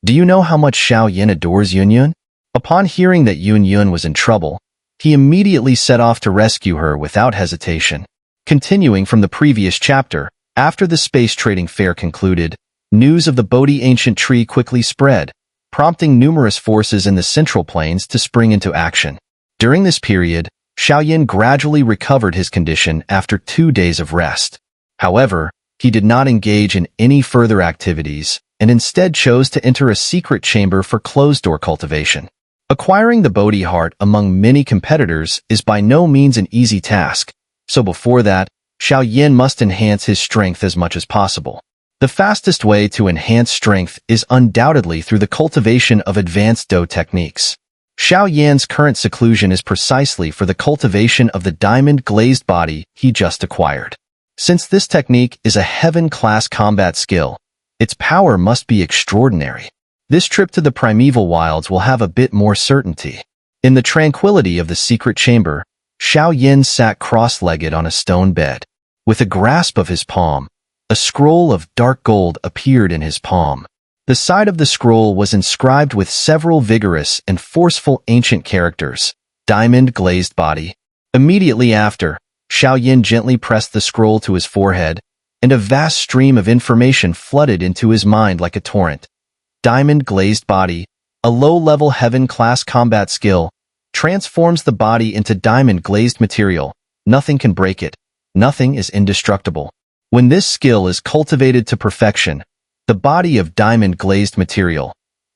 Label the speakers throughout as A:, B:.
A: Do you know how much Xiao Yan adores Yuewen? Upon hearing that Yuewen was in trouble, he immediately set off to rescue her without hesitation. Continuing from the previous chapter, after the space trading fair concluded, news of the Bodhi ancient tree quickly spread, prompting numerous forces in the Central Plains to spring into action. During this period, Xiao Yan gradually recovered his condition after 2 days of rest. However, he did not engage in any further activities and instead chose to enter a secret chamber for closed-door cultivation. Acquiring the Bodhi heart among many competitors is by no means an easy task, so before that, Xiao Yan must enhance his strength as much as possible. The fastest way to enhance strength is undoubtedly through the cultivation of advanced Do techniques. Xiao Yan's current seclusion is precisely for the cultivation of the diamond-glazed body he just acquired. Since this technique is a heaven-class combat skill, its power must be extraordinary. This trip to the primeval wilds will have a bit more certainty. In the tranquility of the secret chamber, Xiao Yan sat cross-legged on a stone bed. With a grasp of his palm, a scroll of dark gold appeared in his palm. The side of the scroll was inscribed with several vigorous and forceful ancient characters. Diamond-glazed body. Immediately after, Xiao Yan gently pressed the scroll to his forehead, and a vast stream of information flooded into his mind like a torrent. Diamond-glazed body, a low-level heaven-class combat skill, transforms the body into diamond-glazed material. Nothing can break it. Nothing is indestructible. When this skill is cultivated to perfection, the body of diamond-glazed material,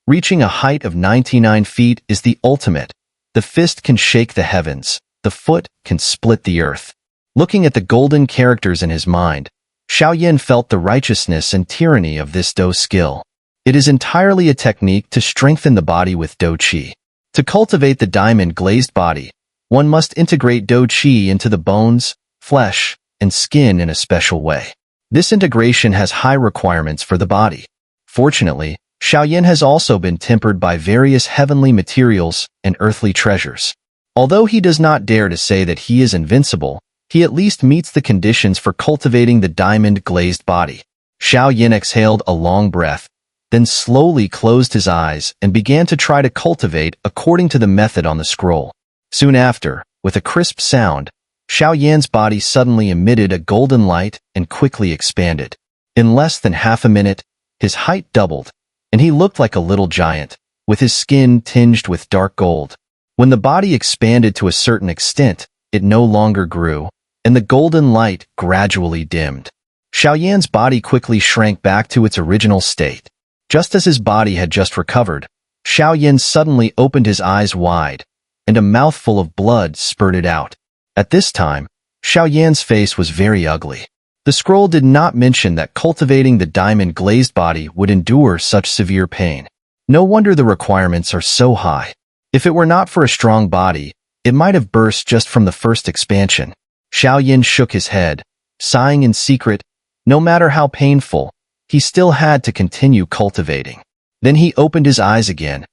A: reaching a height of 99 feet, is the ultimate. The fist can shake the heavens. The foot can split the earth. Looking at the golden characters in his mind, Xiao Yan felt the righteousness and tyranny of this Do skill. It is entirely a technique to strengthen the body with Do Qi. To cultivate the diamond-glazed body, one must integrate Do Qi into the bones, flesh, and skin in a special way. This integration has high requirements for the body. Fortunately, Xiao Yan has also been tempered by various heavenly materials and earthly treasures. Although he does not dare to say that he is invincible, he at least meets the conditions for cultivating the diamond-glazed body. Xiao Yan exhaled a long breath, then slowly closed his eyes and began to try to cultivate according to the method on the scroll. Soon after, with a crisp sound, Xiao Yan's body suddenly emitted a golden light and quickly expanded. In less than half a minute, his height doubled, and he looked like a little giant, with his skin tinged with dark gold. When the body expanded to a certain extent, it no longer grew, and the golden light gradually dimmed. Xiao Yan's body quickly shrank back to its original state. Just as his body had just recovered, Xiao Yan suddenly opened his eyes wide, and a mouthful of blood spurted out. At this time, Xiao Yan's face was very ugly. The scroll did not mention that cultivating the diamond-glazed body would endure such severe pain. No wonder the requirements are so high. If it were not for a strong body, it might have burst just from the first expansion. Xiao Yan shook his head, sighing in secret. No matter how painful, he still had to continue cultivating. Then he opened his eyes again,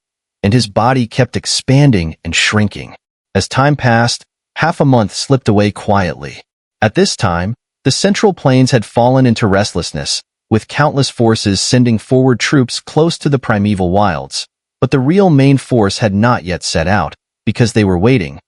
A: and his body kept expanding and shrinking. As time passed, half a month slipped away quietly. At this time, the Central Plains had fallen into restlessness, with countless forces sending forward troops close to the primeval wilds. But the real main force had not yet set out, because they were waiting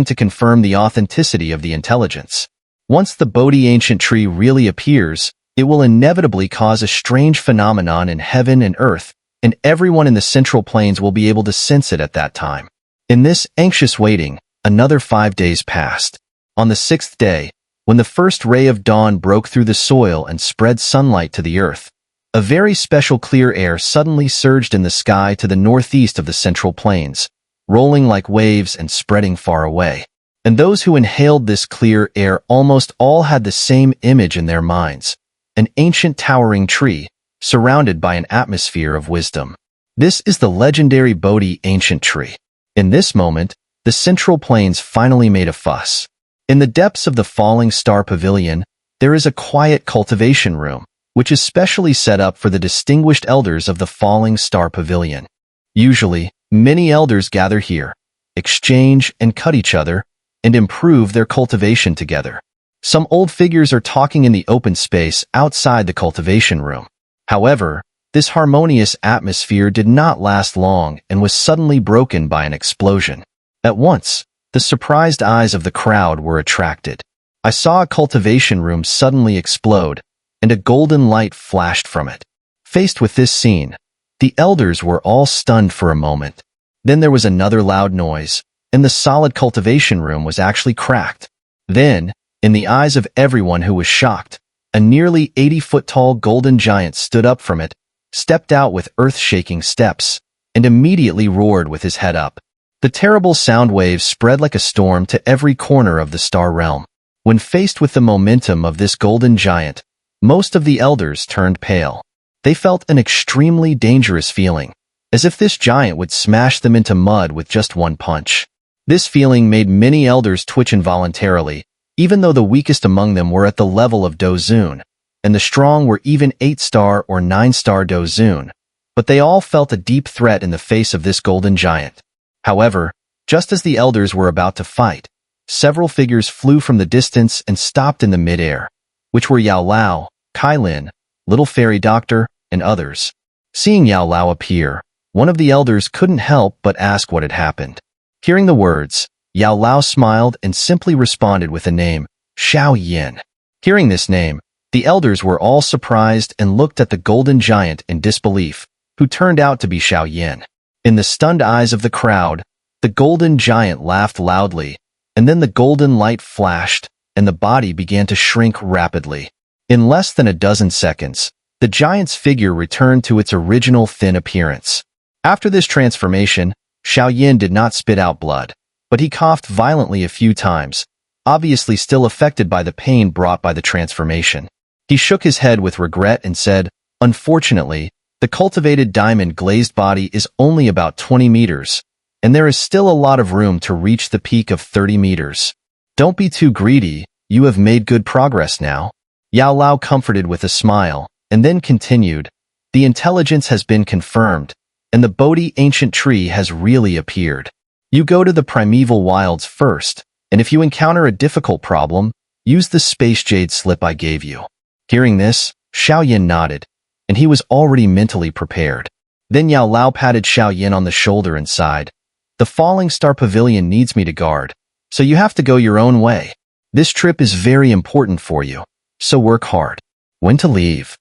A: to confirm the authenticity of the intelligence. Once the Bodhi ancient tree really appears, it will inevitably cause a strange phenomenon in heaven and earth, and everyone in the Central Plains will be able to sense it at that time. In this anxious waiting, another 5 days passed. On the 6th day, when the first ray of dawn broke through the soil and spread sunlight to the earth, a very special clear air suddenly surged in the sky to the northeast of the Central Plains, rolling like waves and spreading far away. And those who inhaled this clear air almost all had the same image in their minds: an ancient towering tree, surrounded by an atmosphere of wisdom. This is the legendary Bodhi ancient tree. In this moment, the Central Plains finally made a fuss. In the depths of the Falling Star Pavilion, there is a quiet cultivation room, which is specially set up for the distinguished elders of the Falling Star Pavilion. Usually, many elders gather here, exchange and cut each other, and improve their cultivation together. Some old figures are talking in the open space outside the cultivation room. However, This harmonious atmosphere did not last long and was suddenly broken by an explosion. At once, the surprised eyes of the crowd were attracted. I saw a cultivation room suddenly explode, and a golden light flashed from it. Faced with this scene, the elders were all stunned for a moment. Then there was another loud noise, and the solid cultivation room was actually cracked. Then, in the eyes of everyone who was shocked, a nearly 80-foot-tall golden giant stood up from it, stepped out with earth-shaking steps, and immediately roared with his head up. The terrible sound waves spread like a storm to every corner of the star realm. When faced with the momentum of this golden giant, most of the elders turned pale. They felt an extremely dangerous feeling, as if this giant would smash them into mud with just one punch. This feeling made many elders twitch involuntarily, even though the weakest among them were at the level of Dozun, and the strong were even 8-star or 9-star Dozun, but they all felt a deep threat in the face of this golden giant. However, just as the elders were about to fight, several figures flew from the distance and stopped in the midair, which were Yao Lao, Kai Lin, Little Fairy Doctor, and others. Seeing Yao Lao appear, one of the elders couldn't help but ask what had happened. Hearing the words, Yao Lao smiled and simply responded with the name, Xiao Yan. Hearing this name, the elders were all surprised and looked at the golden giant in disbelief, who turned out to be Xiao Yan. In the stunned eyes of the crowd, the golden giant laughed loudly, and then the golden light flashed, and the body began to shrink rapidly. In less than a dozen seconds, the giant's figure returned to its original thin appearance. After this transformation, Xiao Yan did not spit out blood, but he coughed violently a few times, obviously still affected by the pain brought by the transformation. He shook his head with regret and said, "Unfortunately, the cultivated diamond-glazed body is only about 20 meters, and there is still a lot of room to reach the peak of 30 meters. Don't be too greedy, you have made good progress now." Yao Lao comforted with a smile, and then continued, "The intelligence has been confirmed, and the Bodhi ancient tree has really appeared. You go to the primeval wilds first, and if you encounter a difficult problem, use the space jade slip I gave you." Hearing this, Xiao Yan nodded, and he was already mentally prepared. Then Yao Lao patted Xiao Yan on the shoulder and sighed, "The Falling Star Pavilion needs me to guard, so you have to go your own way. This trip is very important for you, so work hard." "When to leave?"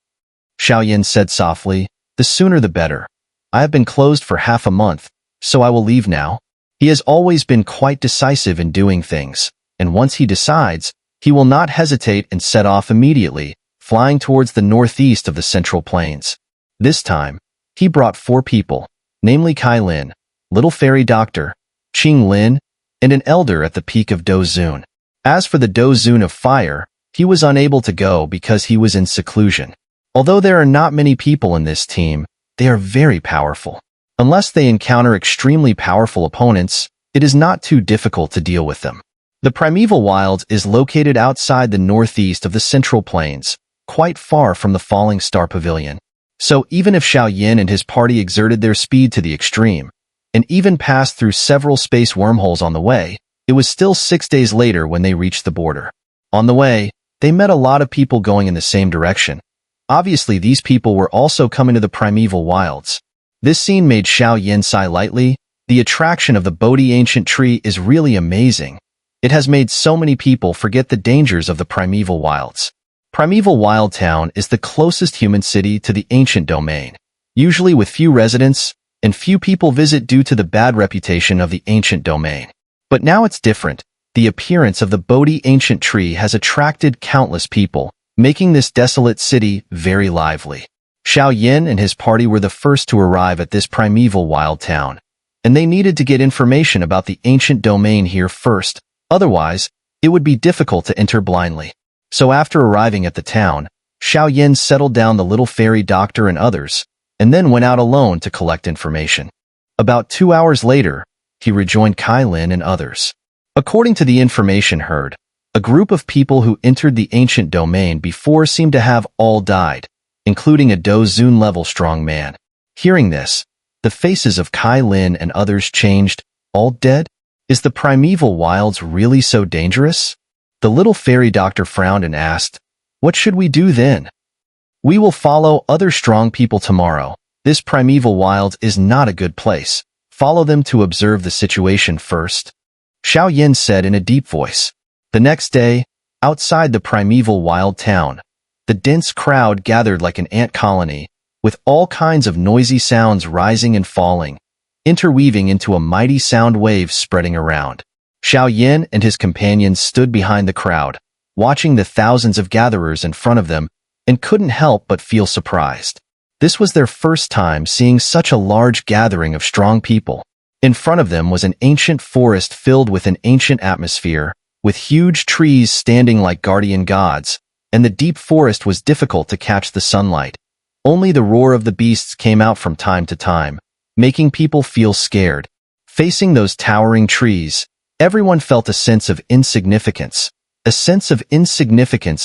A: Xiao Yan said softly, "The sooner the better. I have been closed for half a month, so I will leave now." He has always been quite decisive in doing things, and once he decides, he will not hesitate and set off immediately, flying towards the northeast of the Central Plains. This time, he brought 4 people, namely Kai Lin, Little Fairy Doctor, Qing Lin, and an elder at the peak of Dozun. As for the Dozun of Fire, he was unable to go because he was in seclusion. Although there are not many people in this team, they are very powerful. Unless they encounter extremely powerful opponents, it is not too difficult to deal with them. The Primeval Wilds is located outside the northeast of the Central Plains, quite far from the Falling Star Pavilion. So even if Xiao Yan and his party exerted their speed to the extreme, and even passed through several space wormholes on the way, it was still 6 days later when they reached the border. On the way, they met a lot of people going in the same direction. Obviously, these people were also coming to the Primeval Wilds. This scene made Xiao Yan sigh lightly. The attraction of the Bodhi ancient tree is really amazing. It has made so many people forget the dangers of the Primeval Wilds. Primeval Wild Town is the closest human city to the ancient domain, usually with few residents, and few people visit due to the bad reputation of the ancient domain. But now it's different. The appearance of the Bodhi ancient tree has attracted countless people, making this desolate city very lively. Xiao Yan and his party were the first to arrive at this Primeval Wild Town, and they needed to get information about the ancient domain here first, otherwise, it would be difficult to enter blindly. So after arriving at the town, Xiao Yan settled down the Little Fairy Doctor and others, and then went out alone to collect information. About 2 hours later, he rejoined Kai Lin and others. According to the information heard, a group of people who entered the ancient domain before seemed to have all died, including a Dozun-level strong man. Hearing this, the faces of Kai Lin and others changed. All dead? Is the Primeval Wilds really so dangerous? The Little Fairy Doctor frowned and asked, "What should we do then?" We will follow other strong people tomorrow. This primeval wild is not a good place. Follow them to observe the situation first. Xiao Yan said in a deep voice. The next day, outside the primeval wild town, the dense crowd gathered like an ant colony, with all kinds of noisy sounds rising and falling, interweaving into a mighty sound wave spreading around. Xiao Yan and his companions stood behind the crowd, watching the thousands of gatherers in front of them, and couldn't help but feel surprised. This was their first time seeing such a large gathering of strong people. In front of them was an ancient forest filled with an ancient atmosphere, with huge trees standing like guardian gods, and the deep forest was difficult to catch the sunlight. Only the roar of the beasts came out from time to time, making people feel scared. Facing those towering trees, everyone felt a sense of insignificance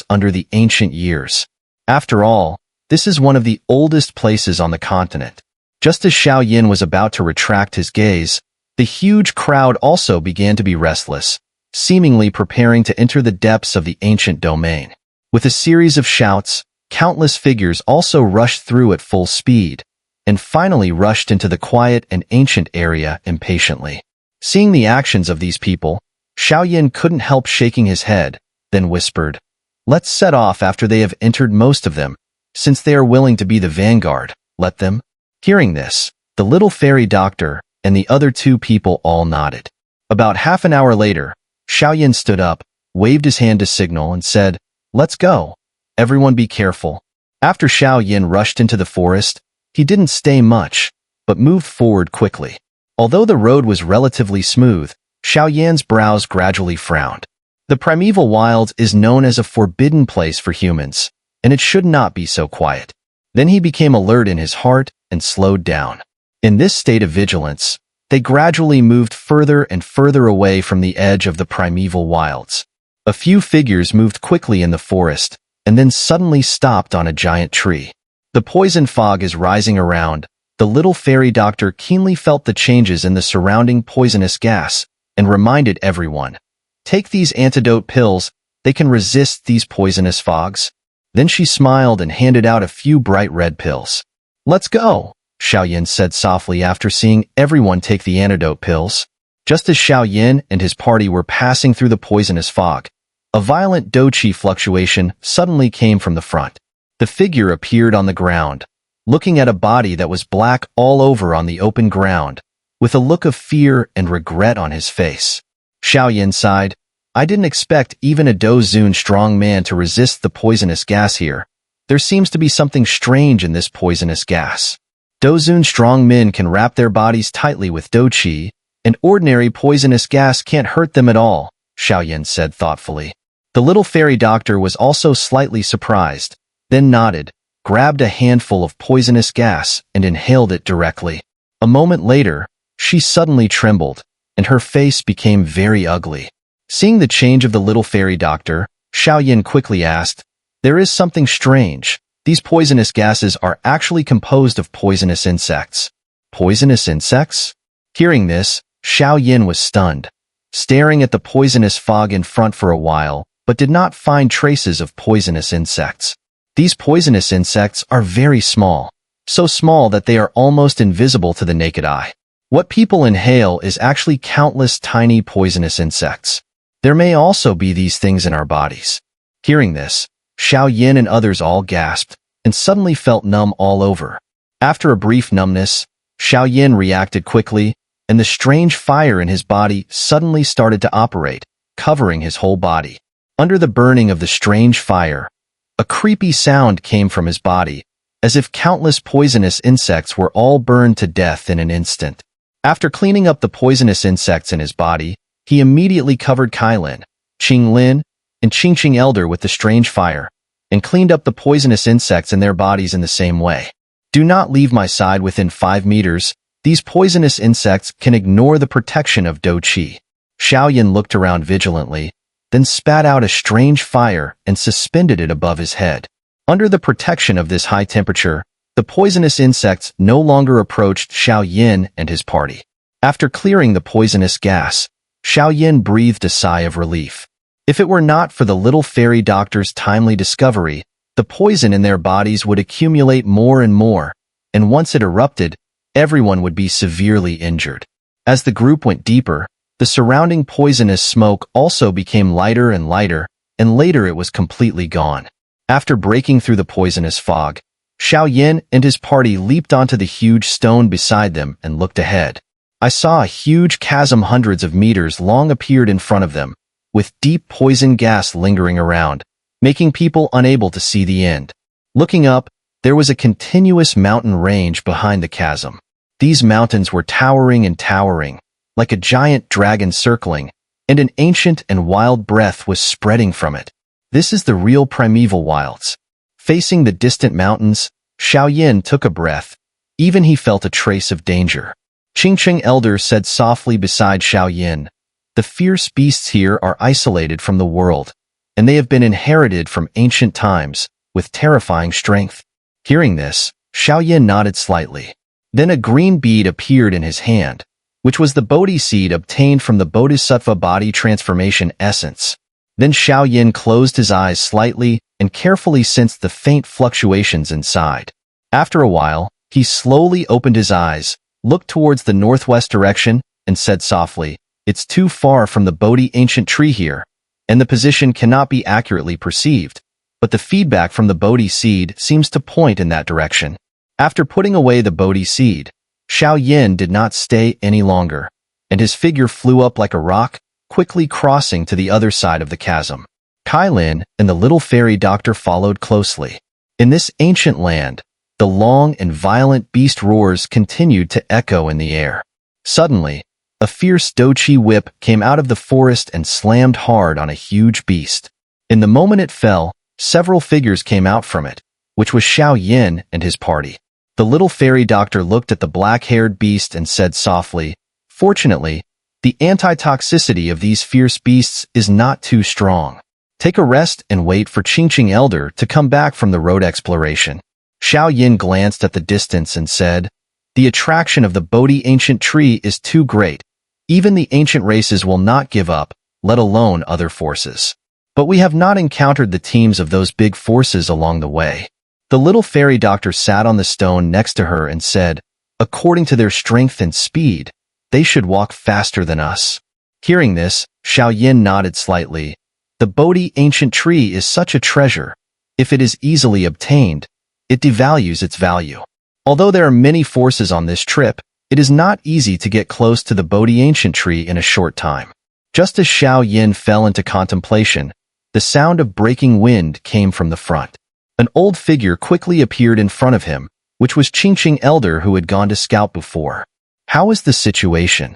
A: under the ancient years. After all, this is one of the oldest places on the continent. Just as Xiao Yan was about to retract his gaze, the huge crowd also began to be restless, seemingly preparing to enter the depths of the ancient domain. With a series of shouts, countless figures also rushed through at full speed, and finally rushed into the quiet and ancient area impatiently. Seeing the actions of these people, Xiao Yan couldn't help shaking his head, then whispered, "Let's set off after they have entered most of them. Since they are willing to be the vanguard, let them." Hearing this, the little fairy doctor and the other two people all nodded. About half an hour later, Xiao Yan stood up, waved his hand to signal, and said, "Let's go. Everyone be careful." After Xiao Yan rushed into the forest, he didn't stay much, but moved forward quickly. Although the road was relatively smooth, Xiao Yan's brows gradually frowned. The primeval wild is known as a forbidden place for humans, and it should not be so quiet. Then he became alert in his heart and slowed down. In this state of vigilance, they gradually moved further and further away from the edge of the primeval wilds. A few figures moved quickly in the forest, and then suddenly stopped on a giant tree. The poison fog is rising around. The little fairy doctor keenly felt the changes in the surrounding poisonous gas, and reminded everyone, "Take these antidote pills, they can resist these poisonous fogs." Then she smiled and handed out a few bright red pills. "Let's go," Xiao Yan said softly after seeing everyone take the antidote pills. Just as Xiao Yan and his party were passing through the poisonous fog, a violent doqi fluctuation suddenly came from the front. The figure appeared on the ground, looking at a body that was black all over on the open ground, with a look of fear and regret on his face. Xiao Yan sighed, "I didn't expect even a Dozun strong man to resist the poisonous gas here. There seems to be something strange in this poisonous gas. Dozun strong men can wrap their bodies tightly with doqi, and ordinary poisonous gas can't hurt them at all," Xiao Yan said thoughtfully. The little fairy doctor was also slightly surprised, then nodded, grabbed a handful of poisonous gas, and inhaled it directly. A moment later, she suddenly trembled, and her face became very ugly. Seeing the change of the little fairy doctor, Xiao Yan quickly asked, "There is something strange. These poisonous gases are actually composed of poisonous insects." "Poisonous insects?" Hearing this, Xiao Yan was stunned, staring at the poisonous fog in front for a while, but did not find traces of poisonous insects. These poisonous insects are very small, so small that they are almost invisible to the naked eye. What people inhale is actually countless tiny poisonous insects. There may also be these things in our bodies. Hearing this, Xiao Yan and others all gasped, and suddenly felt numb all over. After a brief numbness, Xiao Yan reacted quickly, and the strange fire in his body suddenly started to operate, covering his whole body. Under the burning of the strange fire, a creepy sound came from his body, as if countless poisonous insects were all burned to death in an instant. After cleaning up the poisonous insects in his body, he immediately covered Kailin, Qinglin, and Qingqing Elder with the strange fire, and cleaned up the poisonous insects in their bodies in the same way. "Do not leave my side within 5 meters. These poisonous insects can ignore the protection of doqi." Xiao Yan looked around vigilantly, then spat out a strange fire and suspended it above his head. Under the protection of this high temperature, the poisonous insects no longer approached Xiao Yan and his party. After clearing the poisonous gas, Xiao Yan breathed a sigh of relief. If it were not for the little fairy doctor's timely discovery, The poison in their bodies would accumulate more and more, and once it erupted, everyone would be severely injured. As the group went deeper, the surrounding poisonous smoke also became lighter and lighter, and later it was completely gone. After breaking through the poisonous fog, Xiao Yan and his party leaped onto the huge stone beside them and looked ahead. I saw a huge chasm hundreds of meters long appeared in front of them, with deep poison gas lingering around, making people unable to see the end. Looking up, there was a continuous mountain range behind the chasm. These mountains were towering and towering, like a giant dragon circling, and an ancient and wild breath was spreading from it. This is the real primeval wilds. Facing the distant mountains, Xiao Yan took a breath. Even he felt a trace of danger. Qiong Elder said softly beside Xiao Yan, "The fierce beasts here are isolated from the world, and they have been inherited from ancient times, with terrifying strength." Hearing this, Xiao Yan nodded slightly. Then a green bead appeared in his hand, which was the Bodhi seed obtained from the Bodhisattva body transformation essence. Then Xiao Yan closed his eyes slightly and carefully sensed the faint fluctuations inside. After a while, he slowly opened his eyes, looked towards the northwest direction, and said softly, "It's too far from the Bodhi ancient tree here, and the position cannot be accurately perceived, but the feedback from the Bodhi seed seems to point in that direction." After putting away the Bodhi seed, Xiao Yan did not stay any longer, and his figure flew up like a rock, quickly crossing to the other side of the chasm. Kailin and the little fairy doctor followed closely. In this ancient land, the long and violent beast roars continued to echo in the air. Suddenly, a fierce doqi whip came out of the forest and slammed hard on a huge beast. In the moment it fell, several figures came out from it, which was Xiao Yan and his party. The little fairy doctor looked at the black-haired beast and said softly, "Fortunately, the anti-toxicity of these fierce beasts is not too strong. Take a rest and wait for Qiong Elder to come back from the road exploration." Xiao Yan glanced at the distance and said, "The attraction of the Bodhi ancient tree is too great. Even the ancient races will not give up, let alone other forces. But we have not encountered the teams of those big forces along the way." The little fairy doctor sat on the stone next to her and said, "According to their strength and speed, they should walk faster than us." Hearing this, Xiao Yan nodded slightly. The Bodhi ancient tree is such a treasure. If it is easily obtained, it devalues its value. Although there are many forces on this trip, it is not easy to get close to the Bodhi ancient tree in a short time. Just as Xiao Yan fell into contemplation, the sound of breaking wind came from the front. An old figure quickly appeared in front of him, which was Qiong Elder who had gone to scout before. "How is the situation?"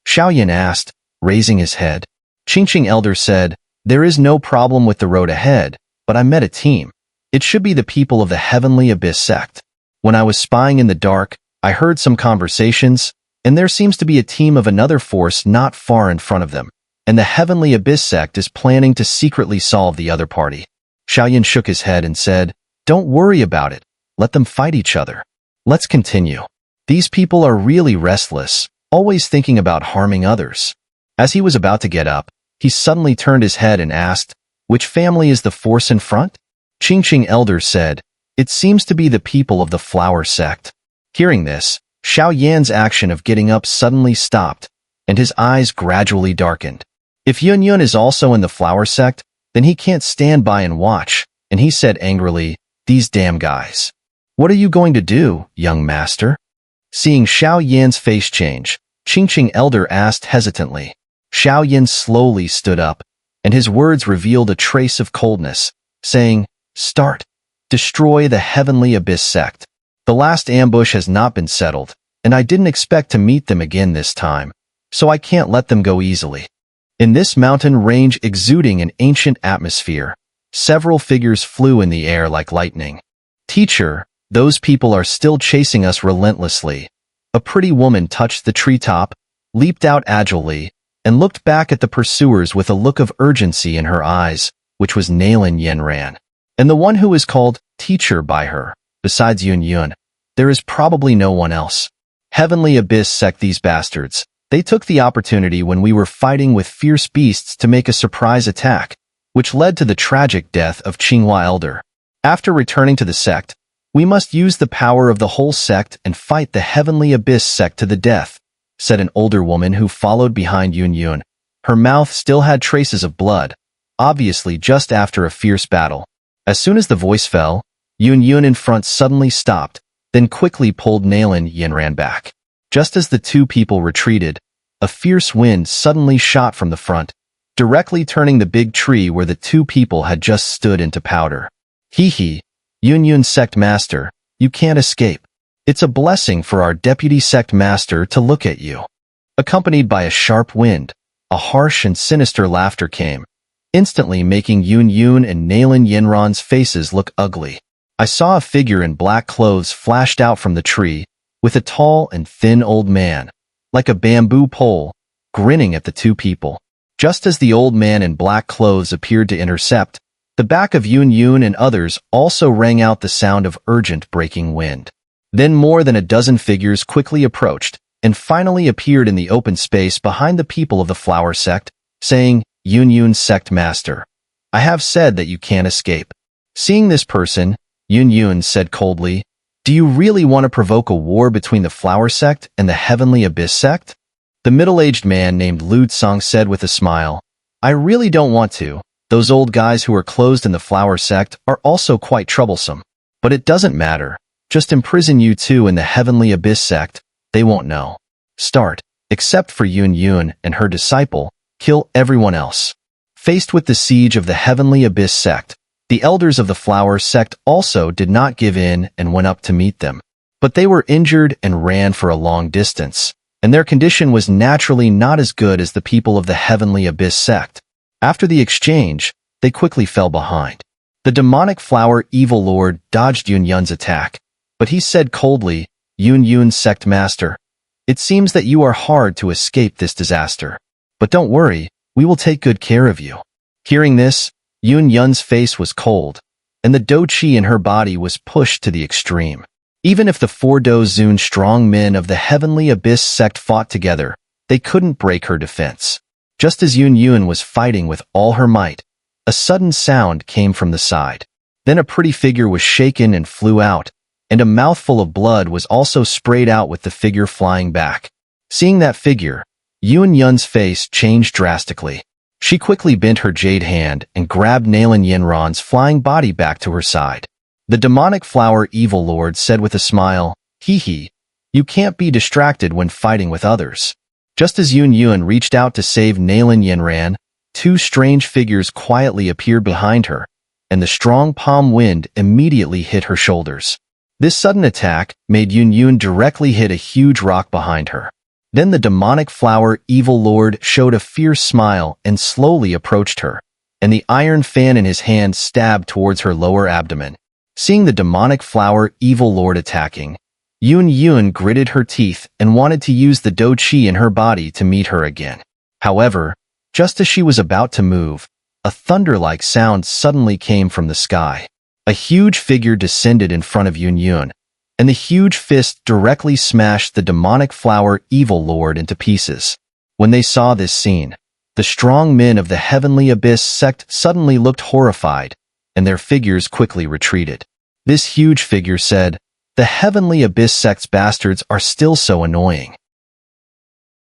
A: Xiao Yan asked, raising his head. Qiong Elder said, "There is no problem with the road ahead, but I met a team. It should be the people of the Heavenly Abyss sect. When I was spying in the dark, I heard some conversations, and there seems to be a team of another force not far in front of them, and the Heavenly Abyss sect is planning to secretly solve the other party." Xiao Yan shook his head and said, "Don't worry about it. Let them fight each other. Let's continue. These people are really restless, always thinking about harming others." As he was about to get up, he suddenly turned his head and asked, "Which family is the force in front?" Qiong Elder said, "It seems to be the people of the flower sect." Hearing this, Xiao Yan's action of getting up suddenly stopped, and his eyes gradually darkened. If Yuewen is also in the flower sect, then he can't stand by and watch, and he said angrily, "These damn guys. What are you going to do, young master?" Seeing Xiao Yan's face change, Qiong Elder asked hesitantly. Xiao Yan slowly stood up, and his words revealed a trace of coldness, saying, "Start. Destroy the Heavenly Abyss sect. The last ambush has not been settled, and I didn't expect to meet them again this time, so I can't let them go easily." In this mountain range exuding an ancient atmosphere, several figures flew in the air like lightning. "Teacher, those people are still chasing us relentlessly." A pretty woman touched the treetop, leaped out agilely, and looked back at the pursuers with a look of urgency in her eyes, which was Nailin Yenran. And the one who is called teacher by her, besides Yuewen, there is probably no one else. Heavenly Abyss sect these bastards. They took the opportunity when we were fighting with fierce beasts to make a surprise attack, which led to the tragic death of Qiong Elder. After returning to the sect, we must use the power of the whole sect and fight the Heavenly Abyss sect to the death, said an older woman who followed behind Yuewen. Her mouth still had traces of blood, obviously just after a fierce battle. As soon as the voice fell, Yuewen in front suddenly stopped, then quickly pulled Nailin Yanran back. Just as the two people retreated, a fierce wind suddenly shot from the front, directly turning the big tree where the two people had just stood into powder. Hee, Yuewen sect master, you can't escape. It's a blessing for our deputy sect master to look at you. Accompanied by a sharp wind, a harsh and sinister laughter came, instantly making Yuewen and Nailin Yanran's faces look ugly. I saw a figure in black clothes flashed out from the tree, with a tall and thin old man, like a bamboo pole, grinning at the two people. Just as the old man in black clothes appeared to intercept, the back of Yuewen and others also rang out the sound of urgent breaking wind. Then more than a dozen figures quickly approached, and finally appeared in the open space behind the people of the flower sect, saying, Yuewen sect master, I have said that you can't escape. Seeing this person, Yuewen said coldly, do you really want to provoke a war between the flower sect and the Heavenly Abyss sect? The middle-aged man named Lu Tsang said with a smile, I really don't want to. Those old guys who are closed in the flower sect are also quite troublesome. But it doesn't matter. Just imprison you two in the Heavenly Abyss sect. They won't know. Start. Except for Yuewen and her disciple, kill everyone else. Faced with the siege of the Heavenly Abyss sect, the elders of the flower sect also did not give in and went up to meet them. But they were injured and ran for a long distance, and their condition was naturally not as good as the people of the Heavenly Abyss sect. After the exchange, they quickly fell behind. The demonic flower evil lord dodged Yuewen's attack, but he said coldly, Yuewen sect master, it seems that you are hard to escape this disaster. But don't worry, we will take good care of you. Hearing this, Yuewen's face was cold, and the do qi in her body was pushed to the extreme. Even if the four do zun strong men of the Heavenly Abyss sect fought together, they couldn't break her defense. Just as Yuewen was fighting with all her might, a sudden sound came from the side. Then a pretty figure was shaken and flew out, and a mouthful of blood was also sprayed out with the figure flying back. Seeing that figure, Yuewen's face changed drastically. She quickly bent her jade hand and grabbed Nailin Yanran's flying body back to her side. The demonic flower evil lord said with a smile, Hee, you can't be distracted when fighting with others. Just as Yuewen reached out to save Nailin Yanran, two strange figures quietly appeared behind her, and the strong palm wind immediately hit her shoulders. This sudden attack made Yuewen directly hit a huge rock behind her. Then the demonic flower evil lord showed a fierce smile and slowly approached her, and the iron fan in his hand stabbed towards her lower abdomen. Seeing the demonic flower evil lord attacking, Yuewen gritted her teeth and wanted to use the do qi in her body to meet her again. However, just as she was about to move, a thunder-like sound suddenly came from the sky. A huge figure descended in front of Yuewen, and the huge fist directly smashed the demonic flower evil lord into pieces. When they saw this scene, the strong men of the Heavenly Abyss sect suddenly looked horrified, and their figures quickly retreated. This huge figure said, the Heavenly Abyss sect's bastards are still so annoying.